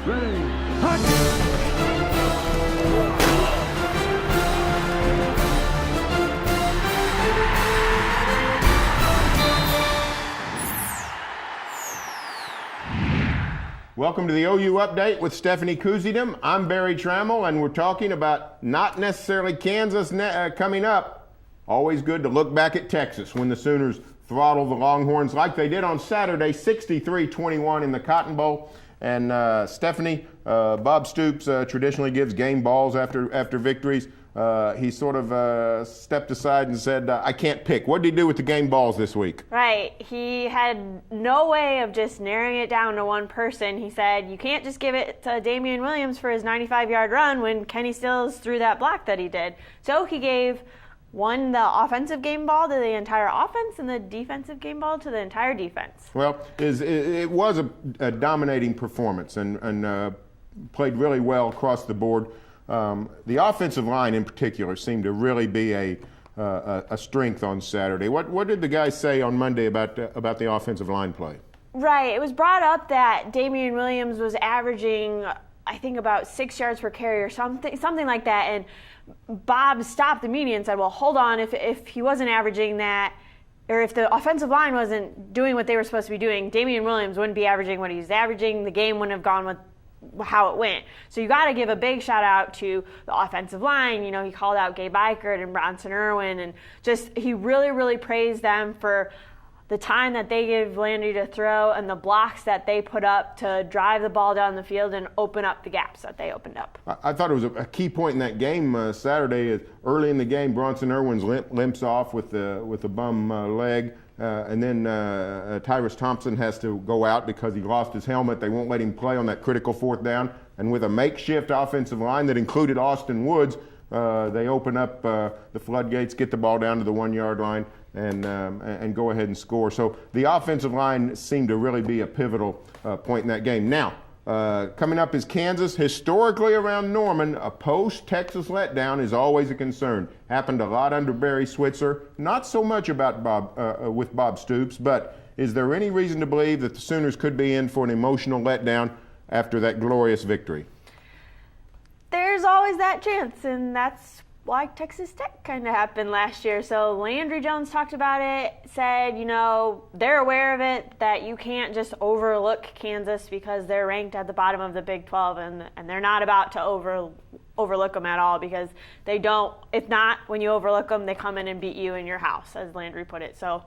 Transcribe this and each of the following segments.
Ready, hot! Welcome to the OU Update with Stephanie Kuzidem. I'm Barry Trammell, and we're talking about not necessarily Kansas coming up. Always good to look back at Texas when the Sooners throttle the Longhorns like they did on Saturday, 63-21 in the Cotton Bowl. And Stephanie, Bob Stoops traditionally gives game balls after victories. He sort of stepped aside and said, I can't pick. What did he do with the game balls this week? Right. He had no way of just narrowing it down to one person. He said, you can't just give it to Damian Williams for his 95-yard run when Kenny Stills threw that block that he did. So he gave the offensive game ball to the entire offense and the defensive game ball to the entire defense. Well, it was a dominating performance and played really well across the board. The offensive line in particular seemed to really be a strength on Saturday. What did the guys say on Monday about the offensive line play? Right. It was brought up that Damian Williams was averaging, I think, about 6 yards per carry or something like that. And Bob stopped the meeting and said, well, hold on, if he wasn't averaging that, or if the offensive line wasn't doing what they were supposed to be doing, Damian Williams wouldn't be averaging what he's averaging. The game wouldn't have gone with how it went. So you got to give a big shout out to the offensive line. You know, he called out Gabe Eichert and Bronson Irwin, and just he really, really praised them for the time that they gave Landry to throw and the blocks that they put up to drive the ball down the field and open up the gaps that they opened up. I thought it was a key point in that game Saturday. Early in the game, Bronson Irwin's limps off with a bum leg. And then Tyrus Thompson has to go out because he lost his helmet. They won't let him play on that critical fourth down. And with a makeshift offensive line that included Austin Woods, they open up the floodgates, get the ball down to the 1 yard line, and go ahead and score. So the offensive line seemed to really be a pivotal point in that game. Now, coming up is Kansas. Historically around Norman, a post-Texas letdown is always a concern. Happened a lot under Barry Switzer. Not so much about with Bob Stoops, but is there any reason to believe that the Sooners could be in for an emotional letdown after that glorious victory? There's always that chance, and that's why Texas Tech kind of happened last year. So Landry Jones talked about it, said, you know, they're aware of it, that you can't just overlook Kansas because they're ranked at the bottom of the Big 12, and they're not about to overlook them at all because they don't. If not, when you overlook them, they come in and beat you in your house, as Landry put it. So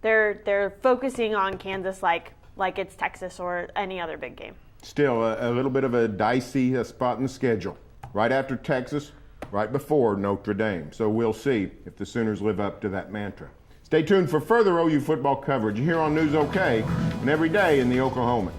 they're focusing on Kansas like it's Texas or any other big game. Still a little bit of a dicey spot in the schedule. Right after Texas, right before Notre Dame. So we'll see if the Sooners live up to that mantra. Stay tuned for further OU football coverage here on News OK and every day in the Oklahoman.